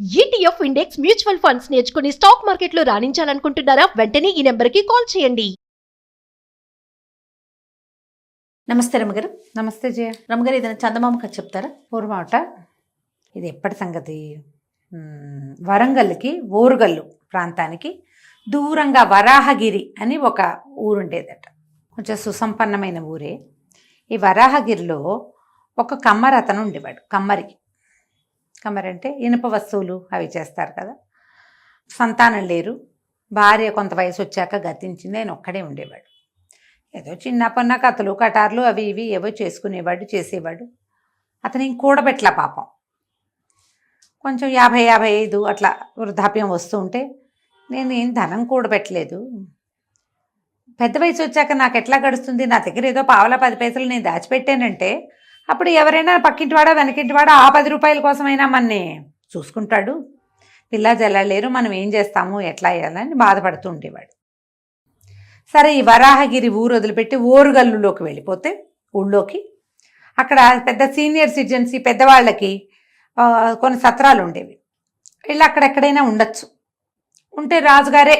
ETF index mutual funds నేర్చుకుని stock మార్కెట్లో రాణించాలనుకుంటున్నారా? వెంటనే ఈ నెంబర్కి కాల్ చేయండి. నమస్తే రమ్మగారు. నమస్తే జయ. రమ్మగారు, ఏదైనా చందమామ కథ చెప్తారా? పూర్వమాట ఇది ఎప్పటి సంగతి? వరంగల్కి ఓరుగల్లు ప్రాంతానికి దూరంగా వరాహగిరి అని ఒక ఊరుండేదట. కొంచెం సుసంపన్నమైన ఊరే. ఈ వరాహగిరిలో ఒక కమ్మరి అతను ఉండేవాడు. కమ్మరి అంటే ఇనుప వస్తువులు అవి చేస్తారు కదా. సంతానం లేరు, భార్య కొంత వయసు వచ్చాక గతించింది, ఆయన ఒక్కడే ఉండేవాడు. ఏదో చిన్న పన్న కథలు కటార్లు అవి ఇవి ఏవో చేసేవాడు. అతను ఇంక కూడబెట్ల పాపం. కొంచెం 50-55 అట్లా వృద్ధాప్యం వస్తూ ఉంటే, నేను ఏం ధనం కూడబెట్టలేదు, పెద్ద వయసు వచ్చాక నాకు ఎట్లా గడుస్తుంది, నా దగ్గర ఏదో పావలా 10 పైసలు నేను దాచిపెట్టానంటే అప్పుడు ఎవరైనా పక్కింటివాడా వెనకింటివాడా ఆ 10 రూపాయల కోసమైనా మనని చూసుకుంటాడు, పిల్ల జల్లలేరు, మనం ఏం చేస్తాము ఎట్లా వేయాలని బాధపడుతూ ఉండేవాడు. సరే, ఈ వరాహగిరి ఊరు వదిలిపెట్టి ఓరుగల్లులోకి వెళ్ళిపోతే ఊళ్ళోకి, అక్కడ పెద్ద సీనియర్ సిటిజన్స్ పెద్దవాళ్ళకి కొన్ని సత్రాలు ఉండేవి. వీళ్ళు అక్కడెక్కడైనా ఉండొచ్చు. ఉంటే రాజుగారే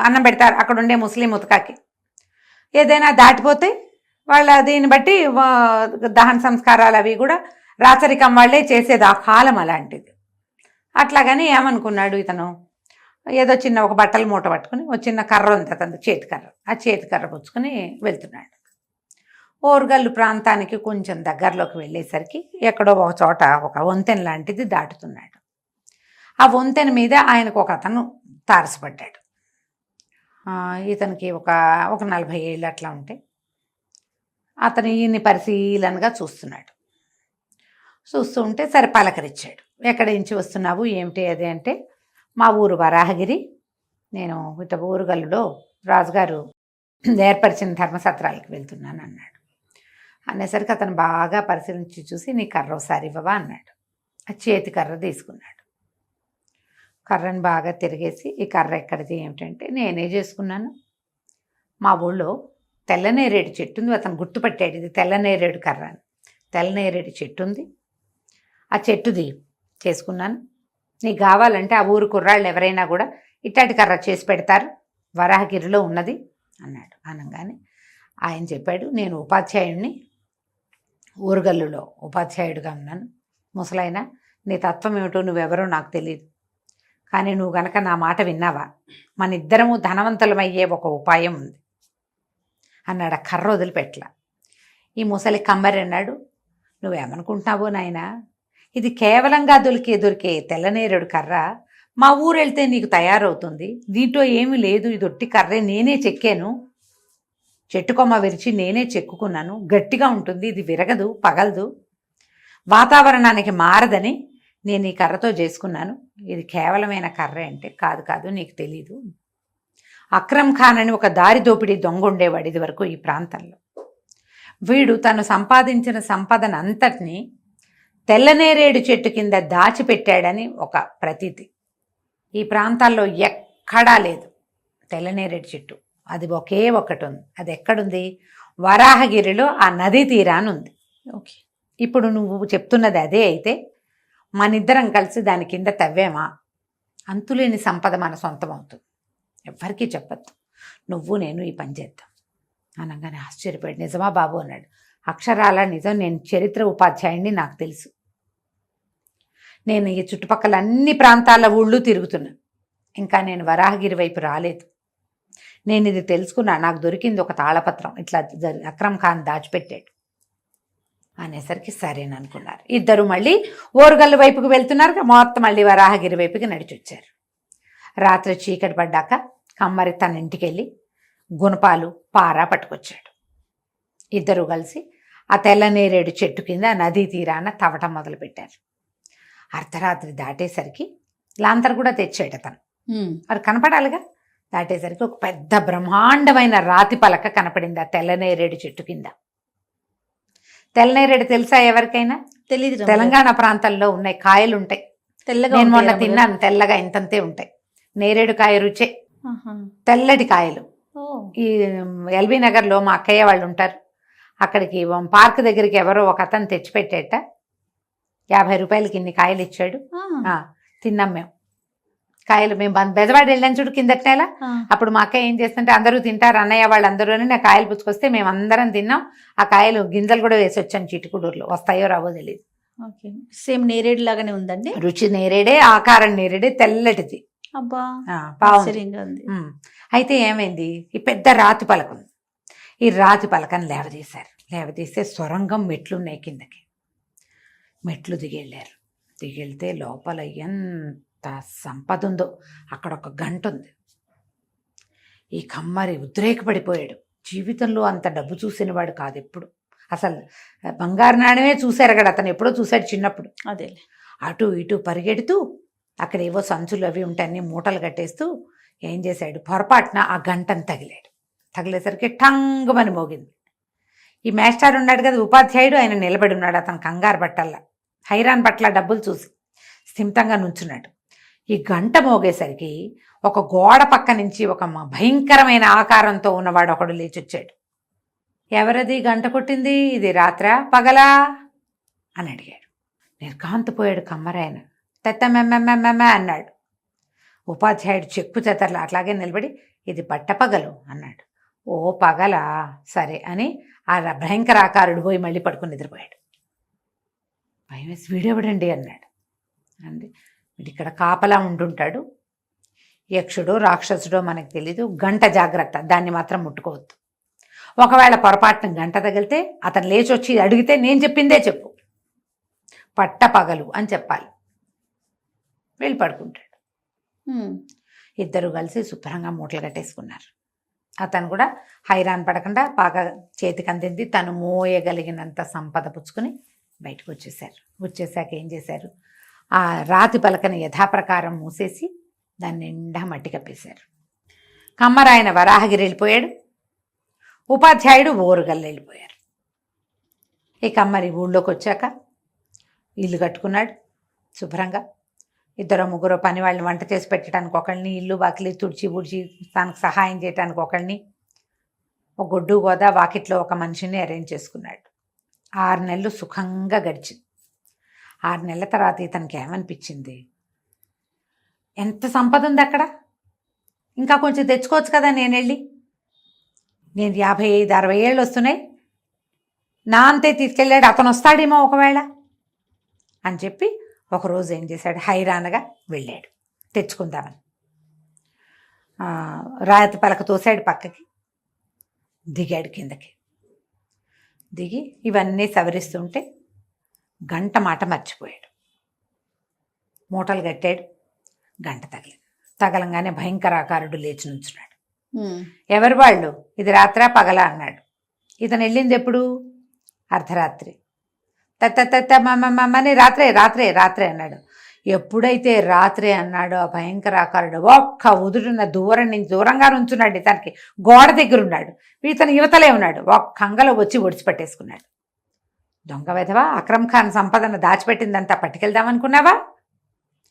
అన్నం పెడతారు అక్కడ ఉండే ముస్లిం ఉతకాకి. ఏదైనా దాటిపోతే వాళ్ళ దీన్ని బట్టి దహన సంస్కారాలు అవి కూడా రాచరికం వాళ్ళే చేసేది. ఆ కాలం అలాంటిది. అట్లాగని ఏమనుకున్నాడు ఇతను, ఏదో చిన్న ఒక బట్టల మూట పట్టుకుని ఒక చిన్న కర్ర ఉంది అతను, చేతికర్ర. ఆ చేతికర్ర పుచ్చుకొని వెళ్తున్నాడు. ఓరుగల్లు ప్రాంతానికి కొంచెం దగ్గరలోకి వెళ్ళేసరికి ఎక్కడో ఒక చోట ఒక వంతెన లాంటిది దాటుతున్నాడు. ఆ వంతెన మీద ఆయనకు ఒక అతను తారసపడ్డాడు. ఇతనికి ఒక 40 ఏళ్ళు అట్లా ఉంటాయి. అతను ఈయన్ని పరిశీలనగా చూస్తూ ఉంటే సరే పలకరించాడు. ఎక్కడి నుంచి వస్తున్నావు ఏమిటి అది అంటే, మా ఊరు వరాహగిరి, నేను ఇట ఓరుగల్లులో రాజుగారు ఏర్పరిచిన ధర్మసత్రాలకు వెళ్తున్నాను అన్నాడు. అనేసరికి అతను బాగా పరిశీలించి చూసి, నీ కర్ర ఒకసారి ఇవ్వవా అన్నాడు. ఆ చేతి కర్ర తీసుకున్నాడు. కర్రను బాగా తిరిగేసి, ఈ కర్ర ఎక్కడిది ఏమిటంటే, నేనే చేసుకున్నాను, మా ఊళ్ళో తెల్లనేరేడు చెట్టు ఉంది. అతను గుర్తుపట్టాడు, ఇది తెల్లనేరేడు కర్ర అని. తెల్లనేరేడు చెట్టు ఉంది, ఆ చెట్టుది చేసుకున్నాను, నీకు కావాలంటే ఆ ఊరు కుర్రాళ్ళు ఎవరైనా కూడా ఇట్టాటి కర్ర చేసి పెడతారు, వరాహగిరిలో ఉన్నది అన్నాడు. అనగానే ఆయన చెప్పాడు, నేను ఉపాధ్యాయుడిని, ఓరుగల్లులో ఉపాధ్యాయుడిగా ఉన్నాను. ముసలైన నీ తత్వం ఏమిటో నువ్వెవరో నాకు తెలియదు, కానీ నువ్వు గనక నా మాట విన్నావా, మన ఇద్దరము ధనవంతులమయ్యే ఒక ఉపాయం ఉంది అన్నాడు. ఆ కర్ర వదిలిపెట్ల. ఈ ముసలి కమ్మరి అన్నాడు, నువ్వేమనుకుంటున్నావో నాయనా, ఇది కేవలంగా దొరికే తెల్లనేరేడు కర్ర, మా ఊరు వెళ్తే నీకు తయారవుతుంది, దీంట్లో ఏమీ లేదు, ఇది ఒట్టి కర్రే, నేనే చెక్కాను, చెట్టుకొమ్మ విరిచి నేనే చెక్కుకున్నాను, గట్టిగా ఉంటుంది, ఇది విరగదు పగలదు, వాతావరణానికి మారదని నేను ఈ కర్రతో చేసుకున్నాను, ఇది కేవలమైన కర్రే అంటే, కాదు నీకు తెలీదు, అక్రమ్ ఖాన్ అని ఒక దారి దోపిడీ దొంగ ఉండేవాడు ఇది వరకు ఈ ప్రాంతంలో. వీడు తను సంపాదించిన సంపదను అంతటినీ తెల్లనేరేడు చెట్టు కింద దాచిపెట్టాడని ఒక ప్రతీతి. ఈ ప్రాంతాల్లో ఎక్కడా లేదు తెల్లనేరేడు చెట్టు, అది ఒకే ఒక్కటి ఉంది. అది ఎక్కడుంది? వరాహగిరిలో ఆ నదీ తీరానుంది. ఓకే, ఇప్పుడు నువ్వు చెప్తున్నది అదే అయితే, మనిద్దరం కలిసి దాని కింద తవ్వేమా, అంతులేని సంపద మన సొంతం అవుతుంది, ఎవ్వరికీ చెప్పద్దు, నువ్వు నేను ఈ పని చేద్దాం అనగానే ఆశ్చర్యపోయాడు. నిజమా బాబు అన్నాడు. అక్షరాల నిజం, నేను చరిత్ర ఉపాధ్యాయుడిని, నాకు తెలుసు, నేను ఈ చుట్టుపక్కల అన్ని ప్రాంతాల ఊళ్ళు తిరుగుతున్నా, ఇంకా నేను వరాహగిరి వైపు రాలేదు, నేను ఇది తెలుసుకున్నా, నాకు దొరికింది ఒక తాళపత్రం, ఇట్లా అక్రమ్ ఖాన్ దాచిపెట్టాడు అనేసరికి సరేననుకున్నారు. ఇద్దరు మళ్ళీ ఓరుగల్లు వైపుకి వెళ్తున్నారు, మొత్తం మళ్ళీ వరాహగిరి వైపుకి నడిచి వచ్చారు. రాత్రి చీకటి పడ్డాక కమ్మరి తన ఇంటికి వెళ్ళి గుణపాలు పారా పట్టుకొచ్చాడు. ఇద్దరు కలిసి ఆ తెల్లనేరేడు చెట్టు కింద నదీ తీరాన తవ్వటం మొదలుపెట్టారు. అర్ధరాత్రి దాటేసరికి లాంతర్ కూడా తెచ్చాడు అతను, అది కనపడాలిగా. దాటేసరికి ఒక పెద్ద బ్రహ్మాండమైన రాతి పలక కనపడింది ఆ తెల్లనేరేడు చెట్టు కింద. తెల్లనేరేడు తెలుసా ఎవరికైనా? తెలీదు. తెలంగాణ ప్రాంతాల్లో ఉన్నాయి, కాయలు ఉంటాయి, తెల్లగా. నేను మొన్న తిన్నాను, తెల్లగా ఇంతంతే ఉంటాయి, నేరేడు కాయ రుచే, తెల్లటి కాయలు. ఈ ఎల్బీ నగర్లో మా అక్కయ్య వాళ్ళు ఉంటారు, అక్కడికి పార్క్ దగ్గరికి ఎవరో ఒక అతను తెచ్చిపెట్టేట, 50 రూపాయలకి ఇన్ని కాయలు ఇచ్చాడు, తిన్నాం మేము. కాయలు మేము బెజవాడ వెళ్ళాను చూడు కిందటి నెల. అప్పుడు మా అక్క ఏం చేస్తుంటే అందరూ తింటారు అన్నయ్య వాళ్ళందరూ అని నా కాయలు పుచ్చుకొస్తే మేము అందరం తిన్నాం. ఆ కాయలు గింజలు కూడా వేసి వచ్చాను చిటికుడూరులో. వస్తాయో రావో తెలియదు. ఓకే, సేమ్ నేరేడు లాగానే ఉందండి. రుచి నేరేడే, ఆకారం నేరేడే, తెల్లటిది. అబ్బా, బాగుంది. ఆశ్చర్యంగా ఉంది. అయితే ఏమైంది, ఈ పెద్ద రాతి పలక ఉంది. ఈ రాతి పలకను లేవదీస్తే సొరంగం మెట్లు ఉన్నాయి కిందకి. మెట్లు దిగెళ్ళారు. దిగెళ్తే లోపల ఎంత సంపద ఉందో. అక్కడ ఒక గంట ఉంది. ఈ కమ్మరి ఉద్రేకపడిపోయాడు. జీవితంలో అంత డబ్బు చూసినవాడు కాదు ఎప్పుడు. అసలు బంగారు నాణ్యమే చూశారు అక్కడ. అతను ఎప్పుడో చూశాడు చిన్నప్పుడు. అదే అటు ఇటు పరిగెడుతూ అక్కడ ఏవో సంచులు అవి ఉంటాయని మూటలు కట్టేస్తూ ఏం చేశాడు, పొరపాటున ఆ గంటను తగిలేసరికి టంగుమని మోగింది. ఈ మేస్టార్ ఉన్నాడు కదా ఉపాధ్యాయుడు, ఆయన నిలబడి ఉన్నాడు. అతను కంగారు పట్టల్లా, హైరాన్ పట్ల డబ్బులు చూసి స్థిమితంగా నుంచున్నాడు. ఈ గంట మోగేసరికి ఒక గోడ పక్క నుంచి ఒక భయంకరమైన ఆకారంతో ఉన్నవాడు ఒకడు లేచొచ్చాడు. ఎవరది గంట కొట్టింది, ఇది రాత్రా పగలా అని అడిగాడు. నిర్ఘాంతపోయాడు కమ్మరాయన. తెత్తమెమ్మెమ్మెమ్మె అన్నాడు. ఉపాధ్యాయుడు చెక్కు చెత్తర్లు అట్లాగే నిలబడి ఇది పట్టపగలు అన్నాడు. ఓ పగలా, సరే అని ఆ భయంకర ఆకారుడు పోయి మళ్ళీ పడుకుని నిద్రపోయాడు. భయం వేసి వీడెవడండి అన్నాడు. అంది వీడు ఇక్కడ కాపలా ఉంటుంటాడు. యక్షుడో రాక్షసుడో మనకు తెలీదు. గంట జాగ్రత్త, దాన్ని మాత్రం ముట్టుకోవద్దు. ఒకవేళ పొరపాటున గంట తగిలితే అతను లేచి వచ్చి అడిగితే నేను చెప్పిందే చెప్పు, పట్టపగలు అని చెప్పాలి. వెళ్ళి పడుకుంటాడు. ఇద్దరు కలిసి శుభ్రంగా మూటలు కట్టేసుకున్నారు. అతను కూడా హైరాన్ పడకుండా బాగా చేతికి అందింది తను మోయగలిగినంత సంపద పుచ్చుకొని బయటకు వచ్చేసాక ఏం చేశారు, ఆ రాతి పలకని యథాప్రకారం మూసేసి దాన్ని నిండా మట్టి కప్పేశారు. కమ్మరాయన వరాహగిరి వెళ్ళిపోయాడు. ఉపాధ్యాయుడు ఓరుగల్లు వెళ్ళిపోయారు. ఈ కమ్మరి ఊళ్ళోకి వచ్చాక ఇల్లు కట్టుకున్నాడు శుభ్రంగా. ఇద్దరు ముగ్గురు పని వాళ్ళని వంట చేసి పెట్టడానికి ఒకళ్ళని, ఇల్లు వాకిలి తుడిచి బుడిచి తనకు సహాయం చేయడానికి ఒకళ్ళని, ఒక గొడ్డు గోదా వాకిట్లో ఒక మనిషిని అరేంజ్ చేసుకున్నాడు. 6 నెలలు సుఖంగా గడిచింది. 6 నెలల తర్వాత ఇతనికి ఏమనిపించింది, ఎంత సంపద ఉంది అక్కడ, ఇంకా కొంచెం తెచ్చుకోవచ్చు కదా నేను వెళ్ళి. నేను 55-60 ఏళ్ళు వస్తున్నాయి, నా అంతే తీసుకెళ్ళాడు, అతను వస్తాడేమో ఒకవేళ అని చెప్పి ఒకరోజు ఏం చేశాడు, హైరానగా వెళ్ళాడు తెచ్చుకుందామని. రాతి పలక తోసాడు పక్కకి, దిగాడు కిందకి. దిగి ఇవన్నీ సవరిస్తుంటే గంట మాట మర్చిపోయాడు. మూటలు కట్టాడు. గంట తగలంగానే భయంకరాకారుడు లేచి నుంచున్నాడు. ఎవరు వాళ్ళు, ఇది రాత్రా పగలా అన్నాడు. ఇతను వెళ్ళింది ఎప్పుడు, అర్ధరాత్రి. మమ్మని రాత్రే రాత్రే రాత్రే అన్నాడు. ఎప్పుడైతే రాత్రే అన్నాడో ఆ భయంకరాకారుడు ఒక్క ఉదురున్న దూరంగా నుంచున్నాడు. ఇతనికి గోడ దగ్గర ఉన్నాడు, ఇతను యువతలే ఉన్నాడు. ఒక్క అంగలో వచ్చి ఒడిచిపెట్టేసుకున్నాడు. దొంగ వెధవా, అక్రమ్ ఖాన్ సంపదను దాచిపెట్టిందంతా పట్టుకెళ్దామనుకున్నావా?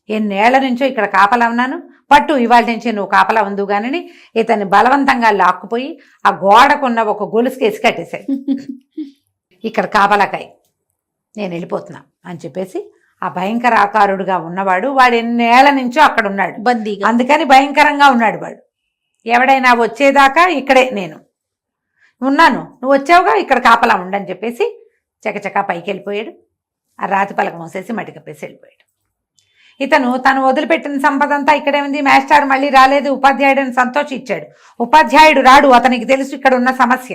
ఎన్నేళ్ల నుంచో ఇక్కడ కాపలా ఉన్నాను, పట్టు ఇవాళ నుంచి నువ్వు కాపలా ఉందు గానని ఇతన్ని బలవంతంగా లాక్కుపోయి ఆ గోడకున్న ఒక గొలుసుకేసి కట్టేశాడు. ఇక్కడ కాపలాకాయ, నేను వెళ్ళిపోతున్నా అని చెప్పేసి ఆ భయంకర ఆకారుడుగా ఉన్నవాడు, వాడు ఎన్నేళ్ల నుంచో అక్కడ ఉన్నాడు బందీగా. అందుకని భయంకరంగా ఉన్నాడు వాడు. ఎవడైనా వచ్చేదాకా ఇక్కడే నేను ఉన్నాను, నువ్వు వచ్చావుగా ఇక్కడ కాపలా ఉండని చెప్పేసి చకచకా పైకి వెళ్ళిపోయాడు. ఆ రాతి పలక మోసేసి మట్టి కప్పేసి వెళ్ళిపోయాడు. తను వదిలిపెట్టిన సంపద అంతా ఇక్కడే ఉంది. మాస్టర్ మళ్ళీ రాలేదు, ఉపాధ్యాయుడిని సంతోషించాడు. ఉపాధ్యాయుడు రాడు, అతనికి తెలుసు ఇక్కడ ఉన్న సమస్య.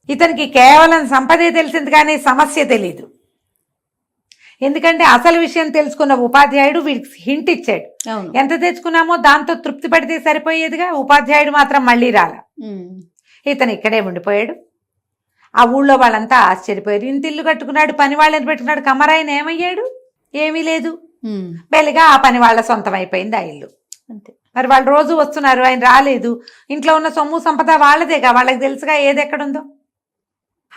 ఇతనికి కేవలం సంపదే తెలిసింది కానీ సమస్య తెలీదు. ఎందుకంటే అసలు విషయం తెలుసుకున్న ఉపాధ్యాయుడు వీడికి హింట్ ఇచ్చాడు. ఎంత తెచ్చుకున్నామో దాంతో తృప్తి పడితే సరిపోయేదిగా. ఉపాధ్యాయుడు మాత్రం మళ్ళీ రాల. ఇతను ఇక్కడే ఉండిపోయాడు. ఆ ఊళ్ళో వాళ్ళంతా ఆశ్చర్యపోయారు. ఇంత ఇల్లు కట్టుకున్నాడు, పని వాళ్ళని పెట్టుకున్నాడు, కమ్మరాయన ఏమయ్యాడు? ఏమీ లేదు. మెల్లిగా ఆ పని వాళ్ళ సొంతం అయిపోయింది ఆ ఇల్లు. అంతే. మరి వాళ్ళు రోజు వస్తున్నారు, ఆయన రాలేదు. ఇంట్లో ఉన్న సొమ్ము సంపద వాళ్ళదేగా, వాళ్ళకి తెలుసుగా ఏది ఎక్కడుందో.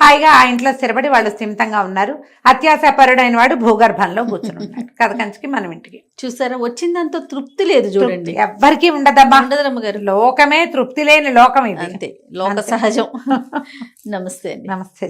హాయిగా ఆ ఇంట్లో స్థిరపడి వాళ్ళు స్థిమితంగా ఉన్నారు. అత్యాశపరుడైన వాడు భూగర్భంలో కూర్చుని ఉన్నాడు. కథ కంచికి మనం ఇంటికి. చూసారా, వచ్చిందంత తృప్తి లేదు చూడండి. ఎవ్వరికీ ఉండదమ్మా, ఉండదమ్మ గారు. లోకమే తృప్తి లేని లోకం ఇది. అంతే, లోక సహజం. నమస్తే. నమస్తే.